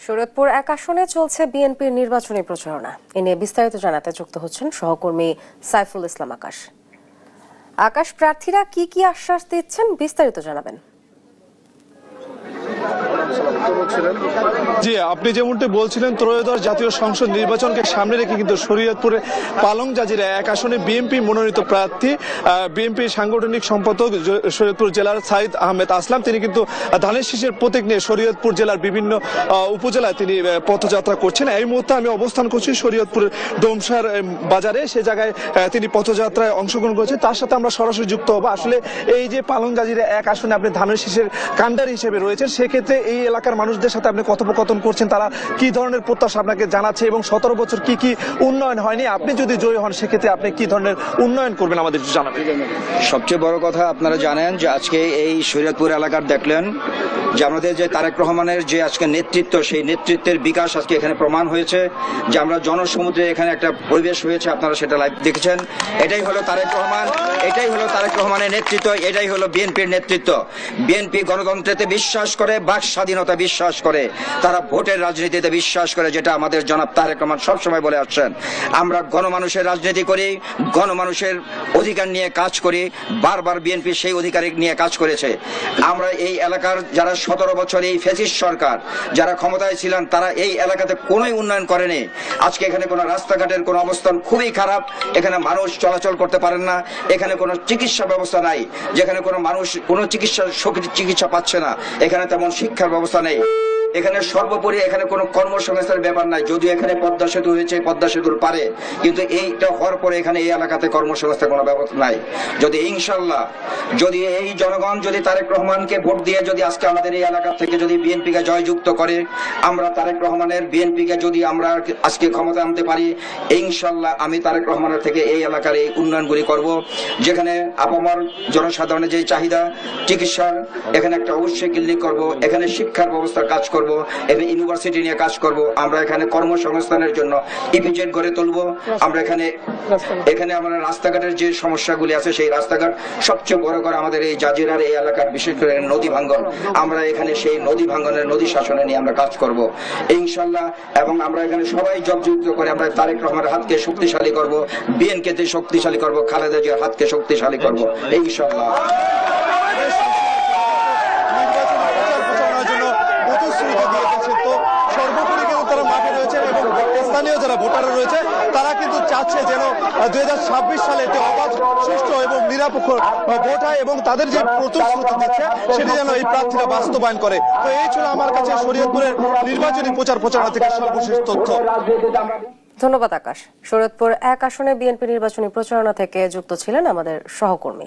শরীয়তপুর এক আসনে চলছে বিএনপির নির্বাচনী প্রচারণা। এ নিয়ে বিস্তারিত জানাতে যুক্ত হচ্ছেন সহকর্মী সাইফুল ইসলাম আকাশ। আকাশ, প্রার্থীরা কি কি আশ্বাস দিচ্ছেন বিস্তারিত জানাবেন। জি, আপনি যেমনটি বলছিলেন, ত্রয়োদশ জাতীয় সংসদ নির্বাচনকে সামনে রেখে কিন্তু শরীয়তপুরে পালং জাজিরা এক আসনে বিএনপি মনোনীত প্রার্থী বিএনপির সাংগঠনিক সম্পাদক শরীয়তপুর জেলার সাইদ আহমেদ আসলাম, তিনি কিন্তু ধানের শীষের প্রতীক নিয়ে শরীয়তপুর জেলার বিভিন্ন উপজেলায় তিনি পথযাত্রা করছেন। এই মুহূর্তে আমি অবস্থান করছি শরীয়তপুর ডোমসার বাজারে, সে জায়গায় তিনি পথযাত্রায় অংশগ্রহণ করেছেন। তার সাথে আমরা সরাসরি যুক্ত হবো। আসলে এই যে পালং জাজিরা এক আসনে আপনি ধানের শীষের কান্ডারি হিসেবে রয়েছেন, সেক্ষেত্রে এই এলাকার মানুষদের সাথে আপনি কথোপকথন করছেন, তারা কি ধরনের প্রত্যাশা আপনাকে জানাচ্ছে এবং 17 বছর কি কি উন্নয়ন হয়নি, আপনি যদি জয়ী হন সেক্ষেত্রে আপনি কি ধরনের উন্নয়ন করবেন আমাদের জানাবেন। সবচেয়ে বড় কথা, আপনারা জানেন যে আজকে এই শরীয়তপুর এলাকার দেখলেন যে আমাদের যে তারেক রহমানের যে আজকে নেতৃত্ব, সেই নেতৃত্বের বিকাশ আজকে এখানে প্রমাণ হয়েছে যে আমরা জনসমুদ্রে এখানে একটা পরিবেশ হয়েছে, আপনারা সেটা লাইভ দেখেছেন। এটাই হলো তারেক রহমান, এটাই হলো তারেক রহমানের নেতৃত্ব, এটাই হলো বিএনপির নেতৃত্ব। বিএনপি গণতন্ত্রেতে বিশ্বাস করে, বাক স্বাধীনতা বিশ্বাস করে, তারা ভোটের রাজনীতিতে বিশ্বাস করে, যেটা আমাদের জনাব তারেক রহমান সবসময় বলে আসছেন। আমরা গণমানুষের রাজনীতি করি, গণমানুষের অধিকার নিয়ে কাজ করি, বারবার বিএনপি সেই অধিকার নিয়ে কাজ করেছে। আমরা এই এলাকার যারা 17 বছর এই ফ্যাসিস্ট সরকার যারা ক্ষমতায় ছিলেন, তারা এই এলাকাতে কোনোই উন্নয়ন করেনি। আজকে এখানে কোনো রাস্তাঘাটের কোনো অবস্থান খুবই খারাপ, এখানে মানুষ চলাচল করতে পারেন না, এখানে কোনো চিকিৎসা ব্যবস্থা নাই, যেখানে কোনো মানুষ কোনো চিকিৎসা পাচ্ছে না, এখানে তেমন শিক্ষার ব্যবস্থা নেই, এখানে সর্বোপরি এখানে কোনো কর্মসংস্থানের ব্যাপার নাই। যদিও এখানে পদ্মা সেতু হয়েছে, পদ্মা সেতুর পারে, কিন্তু এইটা হওয়ার পরে এখানে এই এলাকাতে কর্মসংস্থান কোনো ব্যবস্থা নাই। যদি ইনশাল্লাহ যদি এই জনগণ যদি তারেক রহমানকে ভোট দিয়ে যদি আজকে আমাদের এই এলাকা থেকে যদি বিএনপিকে জয়যুক্ত করে, আমরা তারেক রহমানের বিএনপিকে যদি আমরা আজকে ক্ষমতা আনতে পারি, ইনশাল্লাহ আমি তারেক রহমানের থেকে এই এলাকার এই উন্নয়নগুলি করব। যেখানে আপামর জনসাধারণের যে চাহিদা চিকিৎসার, এখানে একটা অবশ্যই ক্লিনিক করব, এখানে শিক্ষার ব্যবস্থার কাজ করব, এখানে ইউনিভার্সিটি নিয়ে কাজ করব, আমরা এখানে কর্মসংস্থানের জন্য ইপিজেড গড়ে তুলব। আমরা এখানে আমরা রাস্তাঘাটের যে সমস্যাগুলি আছে, সেই রাস্তাঘাট সবচেয়ে বড় করে আমাদের এই জাজিরার এই এলাকার বিশেষ করে নদী ভাঙ্গন, আমরা এখানে সেই নদী ভাঙ্গনের নদী শাসনে নিয়ে আমরা কাজ করব ইনশাল্লাহ। এবং আমরা এখানে সবাই জবযুক্ত করে আমরা তারেক রহমানের হাতকে শক্তিশালী করব, বিএনপিকে শক্তিশালী করব, খালেদা জিয়ার হাতকে শক্তিশালী করব ইনশাল্লাহ। স্থানীয় যারা ভোটার রয়েছে তারা কিন্তু চাচ্ছে যেন 2026 সালে একটি অবাধ, সুষ্ঠু এবং নিরপেক্ষ ভোট হয় এবং তাদের যে প্রতিশ্রুতি দিচ্ছে সেটি যেন এই প্রার্থীরা বাস্তবায়ন করে। তো এই ছিল আমার কাছে শরীয়তপুরের নির্বাচনী প্রচারণা থেকে সর্বশেষ তথ্য। ধন্যবাদ আকাশ। শরীয়তপুর এক আসনে বিএনপি নির্বাচনী প্রচারণা থেকে যুক্ত ছিলেন আমাদের সহকর্মী।